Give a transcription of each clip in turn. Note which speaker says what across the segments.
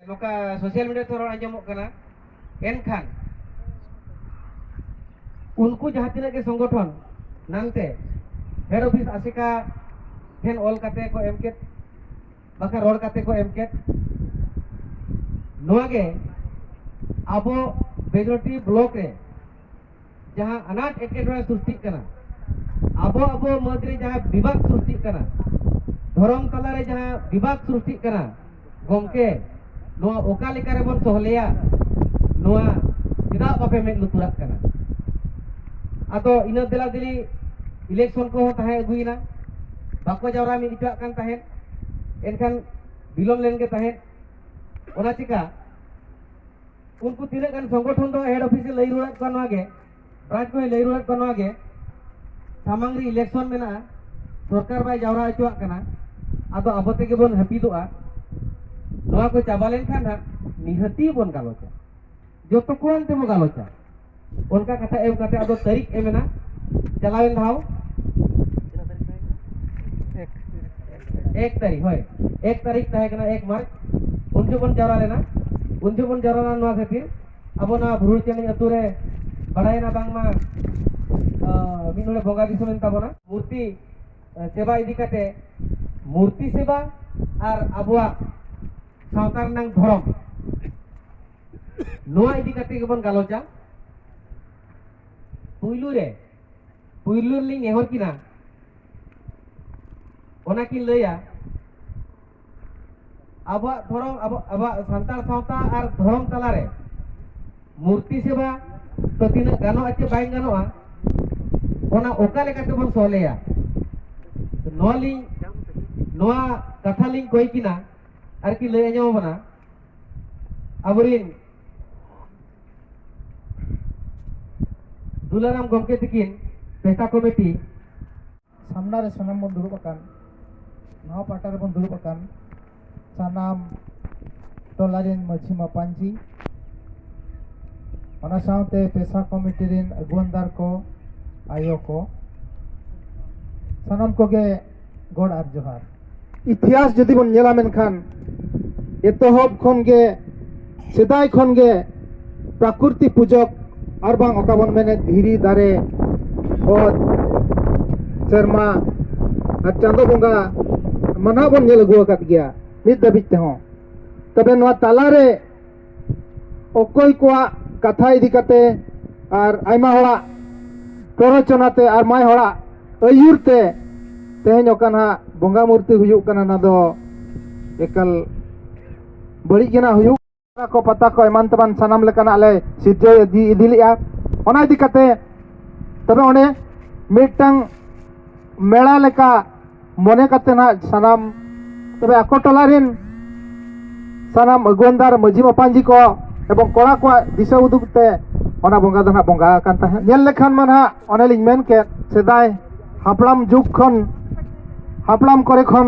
Speaker 1: noka sosial media tu orang anjamok kana enkhan unku jahat tina ke संगठन nangte head office asika hen ol kate ko emket baka rol kate ko emket noa ge abo बेजोटी block रे जहां अनाट academy सृष्टि कना abo मध्य जहां विभाग सृष्टि कना धर्म तला रे जहां विभाग सृष्टि कना गमके नोआ ओका लेका रे बन सोहलेया नोआ चिदा बापे में लुतुरात कना आतो इना दिला दिली इलेक्शन को ताहे अगुइना बाको जावरा में इटाक कान ताहे एनखान बिलोम लेन के ताहे ओना चिका उनको तीना गान संगठन दो हेड ऑफिस लई रुड़ात कान आगे ब्रांच को लई रुड़ात कान आगे सामंगरी इलेक्शन में ना सरकार बाय जावरा अचुआक कना आतो अबते के बन हपीदोआ नोआ को चाबालेन खान ना निहती बन गालोचा जो तो कोन ते मो गालोचा उनका कथा एम कथे आदो तारीख एमेना चलावेन धाव 1 तारीख होय 1 तारीख ताहे कना 1 मार्च उन जो बन जावरा लेना उन जो बन जावरा नोआ खातिर अब ना भुरुल चेनी अतु रे बड़ाई ना बांग मा मिनोले बोंगा दिसमेन ताबोना मूर्ति सेवा इदी कते मूर्ति सेवा और अबुआ सावतार नंग धरम नोआ इदी कते के बन गालोचा पुइलु लिंग एहर किना ओना किन लया अब धरम अब संताल सावता और धरम तला रे मूर्ति सेवा तो तीन गानो आचे बाय गानोआ ओना ओका लेकाते बन सोलेया तो नोआ कथा लिंग कोई किना आर कि लय आंजम बना अबरिन दुलाराम गमके तकिन पेटा कमिटी
Speaker 2: सामना रे सनम बन दुरुब अकान नवा पाटा रे बन दुरुब अकान सानाम टोलारिन मछी मापांजी ओना साउते पेशा कमिटी रिन अगुनदार को आयो को सानाम को गे गोड़ आर जोहार इतिहास जदि बन नेला मेनखान एतोहब खन गे सेदाय खन गे प्रकृति पूजक और बांग ओका बन मेने धीरी दारे और शर्मा और चांदो बंगा मना बन नेल अगु अकात गया नित दबित हो तबे नवा ताला रे ओकोय कोआ कथा इदी कते और आयमा होड़ा प्ररोचनाते और माय होड़ा अयुरते तेहन ओकाना बंगा मूर्ति हुयुक कना ना दो एकल बड़ी जना हुयुक को पता को एमान तमान सनाम लेकाना ले सिरजो इदी लिया ओना इदी कते तबे ओने मिटंग मेला लेका मने कते ना सनाम तबे आको टोलारिन सनाम अगुनदार मजी मापांजी को एवं कोड़ा को दिशा उदुगते ओना बंगा दना बंगा कान ताहे नेल लेखान मानहा ओने लिंग मेन के सेदाय हापलाम जुग खन हापलाम करे खन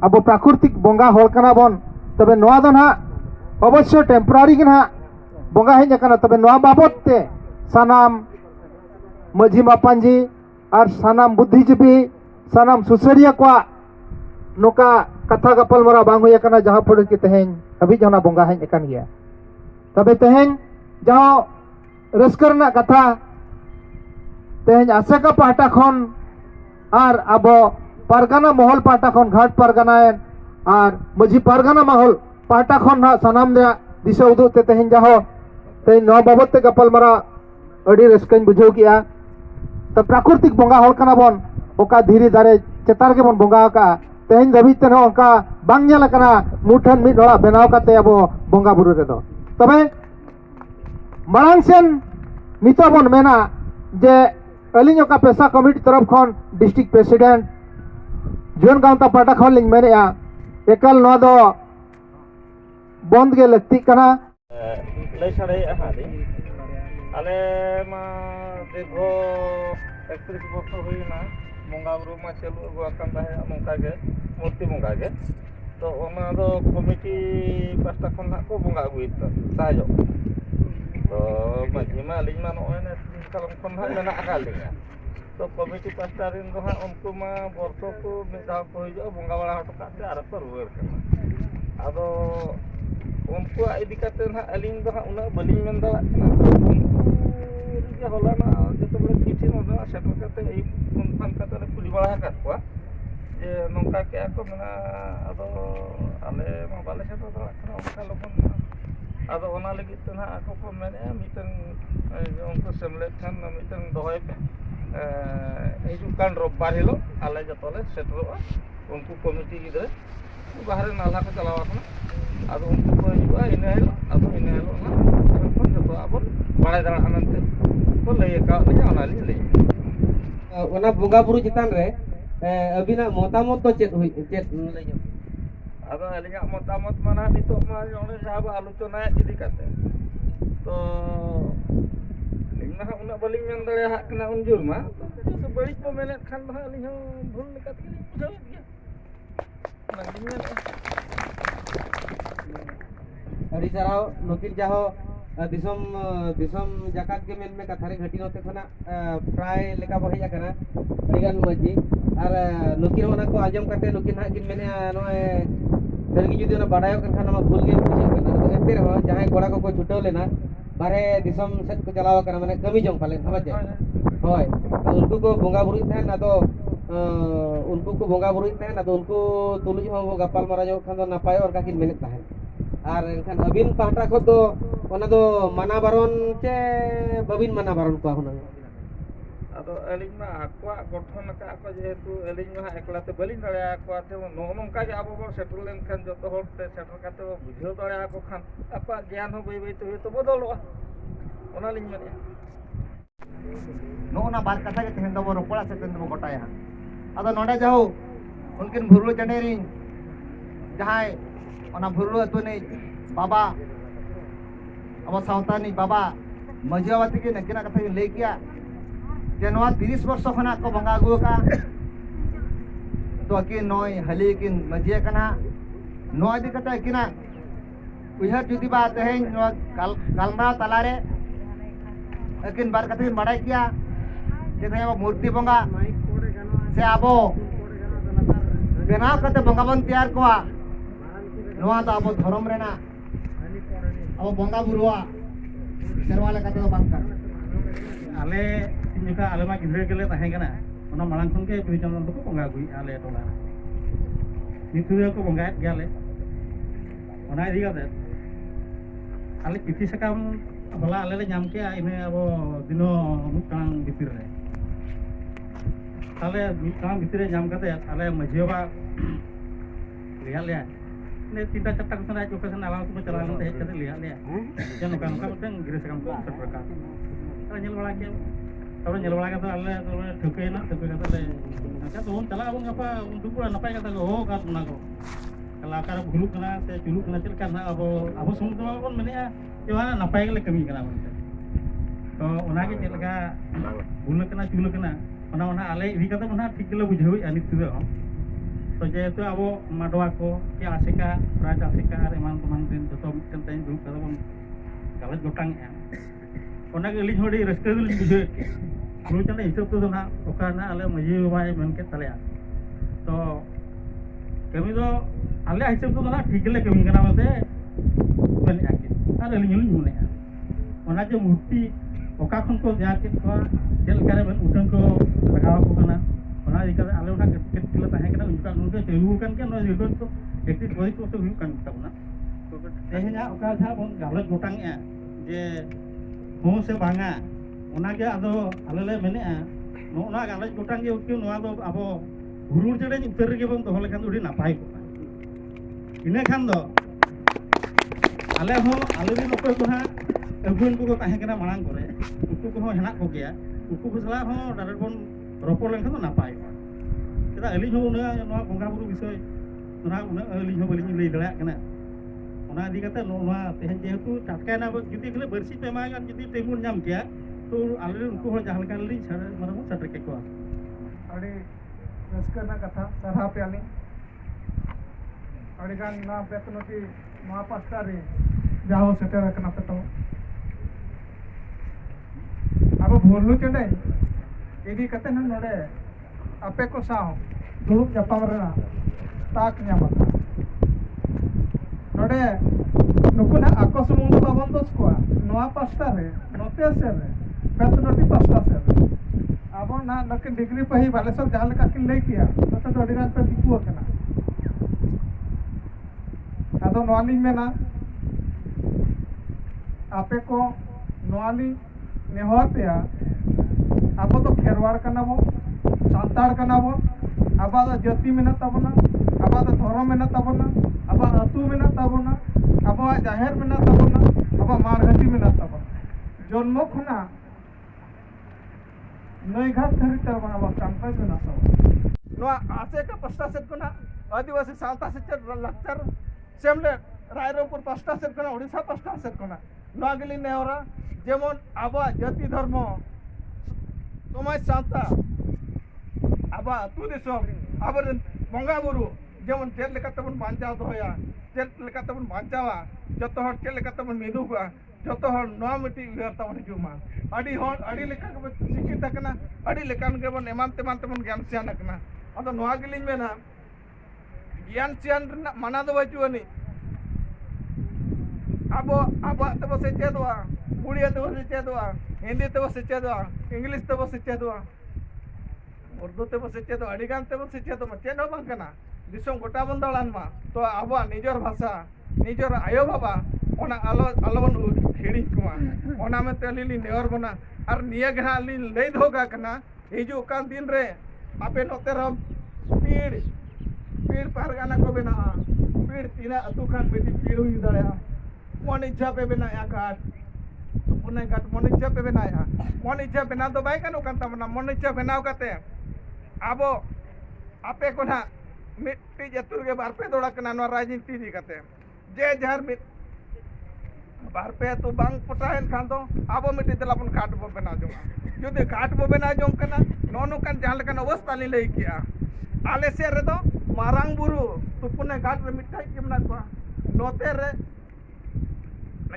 Speaker 2: अब प्राकृतिक बंगा होल कना बन तबे नोआ दो ना अवश्य टेम्परारी के ना बंगा हेज कना तबे नोआ बाबत ते सनाम मजी मापांजी और सनाम बुद्धिजीवी सनाम सुसरिया को नोका कथा गपल मरा बांग होया कना जहां पड़ के तेहेन अभी जना बंगा हेज कन गया तबे तेहेन जहां रस्कर ना कथा तेहेन आसेका पाटा खन और अब पारगाना महल पाटा खन घाट पारगाना और मजी पारगाना महल पाटा खन ना सनाम दे दिशा उदु ते तेहेन जहो ते नवा बाबत ते गपल मरा अड़ी रस्कन बुझो किया तो प्राकृतिक बंगा होल कना बन ओका धीरे दारे चेतार के बन बंगा का तेहेन दबित ते न ओका बांग नेल कना मुठन मिड होड़ा बनाव काते अब बंगा बुरु रे दो तबे मांग सेन नितो बन मेना जे अलिंग ओका पेशा कमिटी तरफ खन डिस्ट्रिक्ट प्रेसिडेंट जुन गांवता पाटा खन लिंग मेनेया एकल नवा दो बंद के लगती कना
Speaker 3: लय साड़े हादे आले मा देखो 31 बछर हुईना बंगा बुरु मा चलु अगु आकान ताहे नोंका गे मूर्ति बंगा गे तो ओना दो कमिटी पास्टा खन ना को बंगा अगुइत ताजो तो माजी मा लिंग मा नोय ने कलम खन हा मेना आकाल लिंगा तो कमिटी पास्टा रिन दो हा उनको मा बरसो को मिदाव को हिजो बंगा बड़ा हटो काते आर पर रुएर कना ado unkuak idi kate nah aling do hak una baling men darat kana unku dia holana joto bole kiti no da setel kate ei unpan kate le kuli bala kat kwa je nongka ke ako mana ado ale ma bale setel darat kana unka lopon ado ona lagi tu nah ako ko mene miten unku semlet kan miten dohai pe hijukan robar hilo ale jotole seteloa unku komiti gidre bahare nalah ko chalawa kana ado unku ko hijua ina hilo na kon joto abon bale dara anante ko lay ka ni ona li lay
Speaker 1: ona bunga buru chitan re abina motamot to chet lay
Speaker 3: ado alinga motamot mana nitok ma yone sahabat alucona idi kate to nah una baling yang dale hak kena unjur mah sebalik pemenet kan bah aling bul dekat ini jauh dia nantinya
Speaker 1: ᱟᱹᱰᱤ ᱥᱟᱨᱦᱟᱣ ᱱᱩᱠᱤᱱ ᱡᱟᱦᱳ ᱫᱤᱥᱚᱢ ᱡᱟᱠᱟᱛ ᱜᱮ ᱢᱮᱱ ᱢᱮ ᱠᱟᱛᱷᱟᱨᱮ ᱜᱷᱟᱹᱴᱤ ᱱᱚᱛᱮ ᱠᱷᱚᱱᱟᱜ ᱯᱨᱟᱭ ᱞᱮᱠᱟ ᱵᱚ ᱦᱮᱡ ᱟᱠᱟᱱᱟ ᱟᱹᱰᱤᱜᱟᱱ ᱢᱟᱹᱡᱷᱤ ᱟᱨ ᱱᱩᱠᱤᱱ ᱚᱱᱟ ᱠᱚ ᱟᱸᱡᱚᱢ ᱠᱟᱛᱮ ᱱᱩᱠᱤᱱ ᱦᱟᱸᱜ ᱠᱤᱱ ᱢᱮᱱᱮᱜᱼᱟ ᱱᱚᱜᱼᱚᱭ ᱥᱟᱹᱨᱤᱜᱮ ᱡᱩᱫᱤ ᱚᱱᱟ ᱵᱟᱰᱟᱭᱚᱜ ᱠᱟᱱ ᱠᱷᱟᱱ ᱱᱚᱣᱟ ᱵᱷᱩᱞ ᱜᱮ ᱵᱩᱡᱷᱟᱹᱜ ᱠᱟᱱᱟ ᱟᱫᱚ ᱮᱱᱛᱮ ᱨᱮᱦᱚᱸ ᱡᱟᱦᱟᱸᱭ ᱠᱚᱲᱟ ᱠᱚᱠᱚ ᱪᱷᱩᱴᱟᱹᱣ ᱞᱮᱱᱟ ᱵᱟᱨᱦᱮ ᱫᱤᱥᱚᱢ ᱥᱮᱫ ᱠᱚ ᱪᱟᱞᱟᱣ ᱟᱠᱟᱱᱟ ᱢᱟᱱᱮ ᱠᱟᱹᱢᱤ ᱡᱚᱝ ᱯᱟᱞᱮᱱ ᱦᱚᱸ ᱪᱮ ᱦᱳᱭ उनको को बोंगा बुरुई थान आदो उनको को बोंगा बुरुई थान आदो उनको तुलुज हो गपाल मारा जो खान दो नापाय और काकिन मेहनत थान आर एनखान अबिन पाहटा खो दो ओना दो माना बारन चे बबिन माना बारन को हुना
Speaker 3: ado aling ma akwa gotthon ka ako jehetu aling ma ekla te balin dare akwa te no nongka ge abo bo settle len khan joto hor te settle kate bo bujhau dare ako khan apa gyan ho bai bai to bodoloa ona ling mane
Speaker 2: नो ना बात कथा के तेहन दबो रोपड़ा से तेन दबो गोटाया अदो नोडे जाओ उनकिन भुरलु चनेरी जहाय ओना भुरलु अतु ने बाबा अब सावतानी बाबा मजियावती के नकिना कथा ले किया जे नवा 30 वर्ष खना को बंगा गु का तो कि नय हली किन मजिया कना नय दि कथा किना उइहा जुदी बा तेहन गालमा तलारे लेकिन बार कथी बड़ाई किया जे अब मूर्ति बंगा से आबो बेनाव कते बंगा बन तैयार कोआ नवा तो अब धर्म रेना अब बंगा बुरुआ सेरवाले कते बात कर
Speaker 4: आले तिनका आले मा गिद्रे गेले ताहे कना ओना मालां खन के बिजन को बंगा गुई आले टोला नितुरे को बंगा गेले ओना इदी कते आले चिठी सकाम बोला आले ले नाम के इने अब दिनो मुकां भितर रे ताले मुकां भितर रे नाम कते आले मजियोबा लिया ले ने तीनटा चारटा को सना चोके सना आलाम को चला ले कते लिया ले जन नुका नुका मते गिरे सकम को सरका तो नेल बड़ा के तब नेल बड़ा के आले तो ठुके ना ठुके कते ले अच्छा तो हम चला अब apa untuk pula napai kata oh ka tuna ko kala bulu kena se julu kena celkan abo semua pun menea Yohana napai kali kami kena mana? तो उन्हें के चलका बुल कना चुल कना उन्हें उन्हें आले इधी कते उन्हें ठीक ले बुझावी अनित तुदे हो तो जेतु अब माडवा को के आसिका राज आसिका आर एमान तमान दिन जतो मिटन तइन दुप कते बन गालज गोटांग ए उन्हें के लिज होडी रस्ते दुल बुझे बुल चने हिसाब तो ना ओकाना आले मजी बाय मन के तलेया तो कमी तो आले हिसाब तो ना ठीक ले कमी कना मते मन आके आर लिज मुने ओना जे मूर्ति ओका खन को जाके को जेल करे बन उठन को लगाव को कना ओना इका आले ओना केट किला ताहे कना उनका उनके तेलु कन के नो जेगो तो एकति कोई तो हुई कन तबना तो तेहना ओका था बन गालज गोटांग ए जे हो से भांगा ओना के आदो आले ले मेने नो ओना गालज गोटांग के उठके नोआ दो अबो हुरुर चेड़े उतर गे बन दोहले खान उडी नापाय को इने खान दो आले हो आले दिन ओको को हा अगुन को ताहे कना मांग करे उनको को हेना को गया उनको को सला हो डायरेक्ट बन रोपो लेन खान नापाय केदा अली हो न नोआ बंगा बुरु विषय नोना उना अली हो बलिन लई दला कना ओना दि कते नोआ तेहन जेहेतु टाटका ना जुदी गले बरसी पे मा जुदी तेमुन नाम किया तो आले उनको हो जहां का लई माने मो सटर के को
Speaker 5: अड़ी रस्कना कथा सरहा पे आनी अड़ी गान ना बेतनो की महापास्ता रे जाओ सेटर कना पे तो अब भोरलू चंडे इदी कते न नोडे आपे को साव दुरुप जपाम रेना ताक ᱧᱟᱢᱟ नोडे नुकु ना आको सुमुंग दो बाबन दोस कोआ नोआ पास्ता रे नोते से रे पेट नोटी पास्ता से रे अब ना नकिन डिग्री पही बालेश्वर जहां लेका किन लई किया तो अडिगान पे दिखुआ कना आदो नोआली में ना आपे को नोआली नेहोतिया अब तो खेरवाड़ कना बो सांताड़ कना बो अब जाति मेना तबना अब धर्म मेना तबना अब अतु मेना तबना अब जाहेर मेना तबना अब मारघाटी मेना तबना जन्म खुना नईघाट धरी तबना अब कांपा मेना तबना आसे का पस्ता सेट कोना आदिवासी सावता सेट लक्चर सेमले रायरंगपुर पस्ता सेट कोना ओडिशा पस्ता सेट कोना नोआगिली नेहरा जेमन अब जाति धर्म समाज सावता अब अतु दिसम अब बंगा बुरु जेमन चेद लेका तबन बांचाव दोया चेद लेका तबन बांचावा जतो हर चेद लेका तबन मिदुगा जतो हर नोआ मिटी उयर तबन जुमा अडी लेका के शिक्षित कना अडी लेकान के बन एमान तेमान ज्ञान सियान कना अदो नोआ गिलिन मेना ज्ञान सियान मना दो बचुनी अब तब सेचेदवा उड़िया तब सेचेदवा हिंदी तब सेचेदवा इंग्लिश तब सेचेदवा उर्दू तब सेचेदवा अडिगान तब सेचेदवा चेन हो बांग कना दिसम गोटा बन दलान मा तो अब निजर भाषा निजर आयो बाबा ओना आलोबन हिड़ी कुमा ओना में तलीली नेवर बना और निया गना ली लई धोगा कना हिजु कान दिन रे आपे नोते रम पीड़ पारगाना को बेना पीड़ तीना अतु खान बेटी पीड़ हुई दया मन इच्छा पे बनाया घाट पुणे घाट मन इच्छा पे बनाया मन इच्छा बना तो बाय कानो कान तमना मन इच्छा बनाव काते आबो आपे को ना मिट्टी जतुर के बार पे दौड़ा कना नो राजनीति दी काते जे जहर मिट बार पे तो बांग पटायन खान तो आबो मिट्टी तलापन घाट बो बना जोंगा जुदे घाट बो बना जों कना नोनो कान जहां लेकन अवस्था ली लई किया आले से रे तो मारांग बुरु तो पुणे घाट रे मिठाई के बना को नोते रे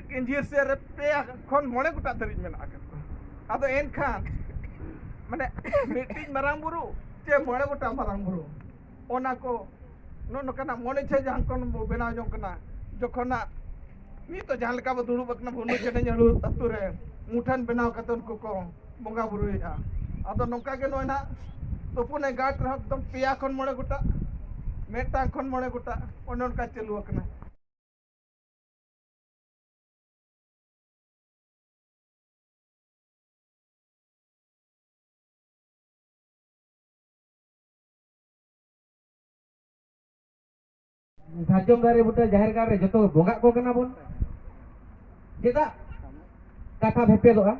Speaker 5: किंजीर से रे पे खन मोड़े गुटा धरिज में आकर अदो एन खान माने मिट्टी मारांग बुरु चे मोड़े गुटा मारांग बुरु ओना को नो कना मोने छे जहां कोन बेना जों कना जखना मी तो जहां लेका दुड़ु बकना बुनु चेने जड़ु अतु रे मुठन बेनाव कतन को बंगा बुरु या अदो नोका के नोना तो पुणे घाट रह एकदम पिया खन मोड़े गुटा मेटा खन मोड़े गुटा ओनन का चलु कना
Speaker 1: साजम दारे बुटा जाहिर गार रे जतो बोंगा को कना बोन चेदा काथा भेपे दोआ